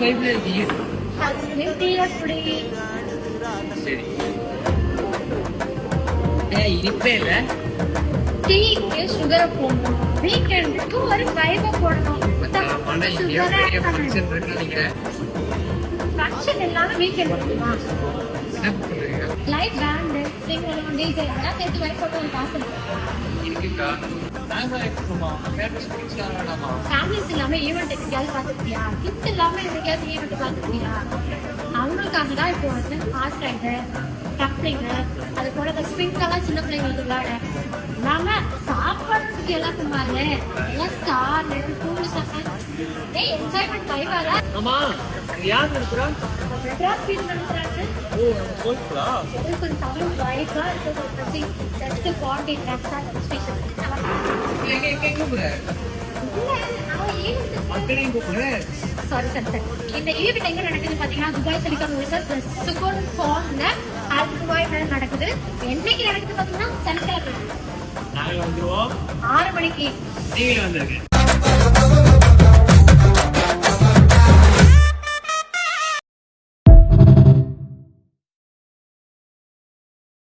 வைப்ல இருக்கீங்க. சரி. இனிப்பே இல்ல. டீக்கு சுகரை போடணும். வீக்கெண்டுக்கு ஒரு வைபை போடணும். ஃபங்க்ஷன் இல்லாம வீக்கெண்ட் இருக்குமா? லைவ் பேண்ட் சிங்கரும் டிஜே எல்லாம் சேர்த்து வைப் போட்டு ஒரு காசு இருக்குக்கா. ஃபேமிலிஸ் இல்லாம ஈவெண்ட் எங்கேயாவது பார்த்துக்கிட்டியா? கிட்ஸ் இல்லாம எங்கேயாவது ஈவெண்ட் பார்த்துக்கிட்டியா? அவங்களுக்காக தான் இப்போ வந்து ஹார்ஸ் ரைடர், டப்ளிங்கு, அது கூட இந்த ஸ்விங்கெல்லாம் சின்ன பிள்ளைங்களுக்கு விளையாட இல்லாம சாப்பாடுறதுக்கு எல்லாத்துக்கும் பாரு எல்லாம் ஸ்டார் டூரிஸ்ட் என்ஜாய்மெண்ட் வைவாக. ஆமா, யார் இருக்கிறா? மெட்ராஸ் ஃபீல் பண்ணுறாங்க. ஓ, நம்ம போய்ங்களா? கொஞ்சம் தமிழ் வைபா இருக்கு. Just 40 lakhs registration. எங்க போற? சாரி சார் சார், இந்த ஈவெண்ட் எங்க நடக்குது பாத்தீங்கன்னா துபாய் சிலிகான் ஓயசிஸ் சுகோன் ஃபார்ம்ல அல் துபாய்ல நடக்குது. என்னைக்கு நடக்குது பாத்தீங்கன்னா சனிக்கிழமை. நாங்க வந்துருவோம் 6 மணிக்கு. நீங்க வந்துருங்க.